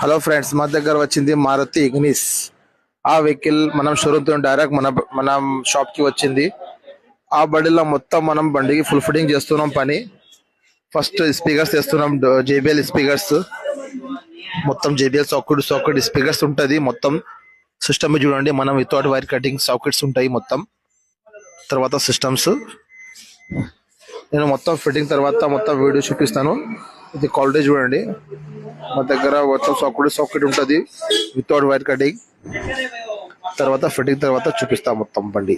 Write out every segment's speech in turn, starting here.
Hello friends, మా దగ్గర వచ్చింది మారుతి ఇగ్నిస్. ఆ వెహికల్ మనం షోరూమ్ తో డైరెక్ట్ మనం షాప్ కి వచ్చింది. ఆ బండిలో మొత్తం మనం బండికి ఫుల్ ఫిట్టింగ్ చేస్తున్నాం పని. ఫస్ట్ స్పీకర్స్ చేస్తున్నాం, జేబిఎల్ స్పీకర్స్. మొత్తం జేబిఎల్ సాకెట్ స్పీకర్స్ ఉంటది. మొత్తం సిస్టమ్ చూడండి, మనం వితౌట్ వైర్ కటింగ్ సాకెట్స్ ఉంటాయి మొత్తం. తర్వాత సిస్టమ్స్ నేను మొత్తం ఫిట్టింగ్ తర్వాత మొత్తం వీడియో చూపిస్తాను. ఇది క్వాలిటీ చూడండి. మా దగ్గర మొత్తం సాకెట్ ఉంటుంది వితౌట్ వైర్ కటింగ్. తర్వాత ఫిట్టింగ్ తర్వాత చూపిస్తాం మొత్తం బండి.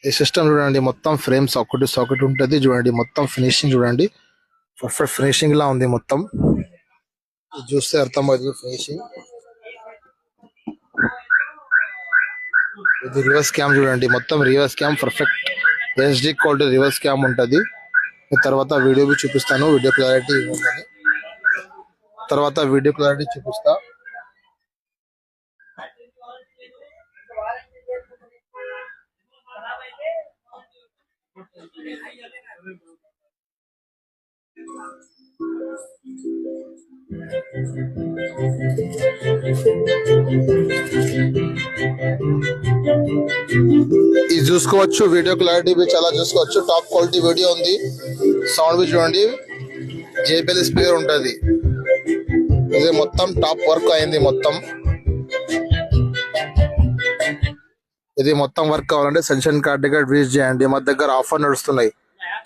ఈ సిస్టమ్ చూడండి, మొత్తం ఫ్రేమ్ సాకెట్ ఉంటుంది చూడండి. మొత్తం ఫినిషింగ్ చూడండి, పర్ఫెక్ట్ ఫినిషింగ్ లా ఉంది. మొత్తం చూస్తే అర్థమవుతుంది ఫినిషింగ్. ఇది రివర్స్ క్యామ్ చూడండి, మొత్తం reverse cam perfect HD quality reverse cam ఉంటుంది. తర్వాత వీడియో भी చూపిస్తాను, వీడియో క్లారిటీ ఉందని. తర్వాత వీడియో క్లారిటీ చూపిస్తా. ఇది చూసుకోవచ్చు, వీడియో క్లారిటీ भी చాలా చూసుకోవచ్చు. టాప్ క్వాలిటీ వీడియో ఉంది. సౌండ్ भी చూడండి, జేబిఎల్ స్పీకర్ ఉంటుంది. ఇది మొత్తం టాప్ వర్క్ అయింది. ఇది మొత్తం వర్క్ కావాలంటే సెన్షన్ కార్డ్ దగ్గర విజిట్ చేయండి. మా దగ్గర ఆఫర్ నడుస్తున్నాయి,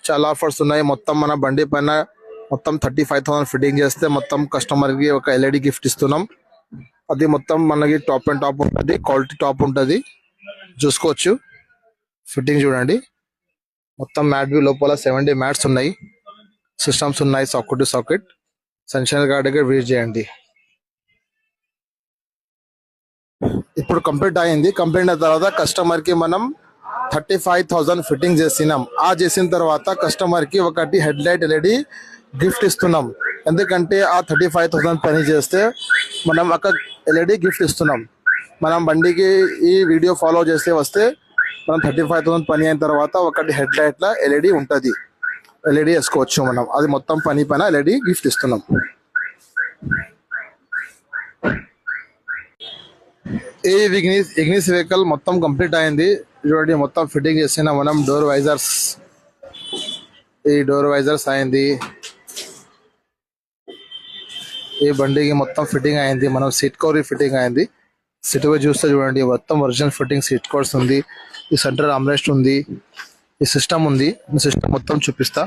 చాలా ఆఫర్స్ ఉన్నాయి. మొత్తం మన బండి పైన మొత్తం 35,000 ఫిట్టింగ్ చేస్తే మొత్తం కస్టమర్ కి ఒక ఎల్ఈడి గిఫ్ట్ ఇస్తున్నాం. అది మొత్తం మనకి టాప్ అండ్ టాప్ ఉంటుంది, క్వాలిటీ టాప్ ఉంటుంది. చూసుకోవచ్చు, ఫిట్టింగ్ చూడండి. మొత్తం మ్యాట్ బి లోపల 70 మ్యాట్స్ ఉన్నాయి, సిస్టమ్స్ ఉన్నాయి, సాకెట్ టు సాకెట్. సెన్షన్ కార్డ్ దగ్గర విజిట్ చేయండి. ఇప్పుడు కంప్లీట్ అయింది. కంప్లీట్ అయిన తర్వాత కస్టమర్ కి మనం 35,000 ఫిట్టింగ్ చేసినాం. ఆ చేసిన తర్వాత కస్టమర్ కి ఒకటి హెడ్ లైట్ ఎల్ఈడి గిఫ్ట్ ఇస్తున్నాం. ఎందుకంటే ఆ 35,000 పని చేస్తే మనం ఒక ఎల్ఈడి గిఫ్ట్ ఇస్తున్నాం. మనం బండికి ఈ వీడియో ఫాలో చేస్తే వస్తే మనం 35,000 పని అయిన తర్వాత ఒకటి హెడ్ లైట్ లా ఎల్ఈడి ఉంటుంది, ఎల్ఈడి వేసుకోవచ్చు మనం. అది మొత్తం పని పైన ఎల్ఈడి గిఫ్ట్ ఇస్తున్నాం. ఈ ఇగ్నిస్ వెహికల్ మొత్తం కంప్లీట్ అయింది చూడండి. మొత్తం ఫిట్టింగ్ చేసిన మనం డోర్ వైజర్స్, ఈ డోర్ వైజర్స్ అయింది. ఈ బండికి మొత్తం ఫిట్టింగ్ అయింది. మనం సీట్ కవర్ ఫిట్టింగ్ అయింది. సీట్ చూస్తే చూడండి, మొత్తం ఒరిజినల్ ఫిట్టింగ్ సీట్ కవర్స్ ఉంది. ఈ సెంటర్ ఆమ్రెస్ట్ ఉంది, ఈ సిస్టమ్ ఉంది. సిస్టమ్ మొత్తం చూపిస్తా.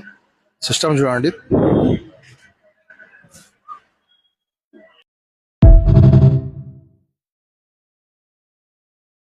సిస్టమ్ చూడండి,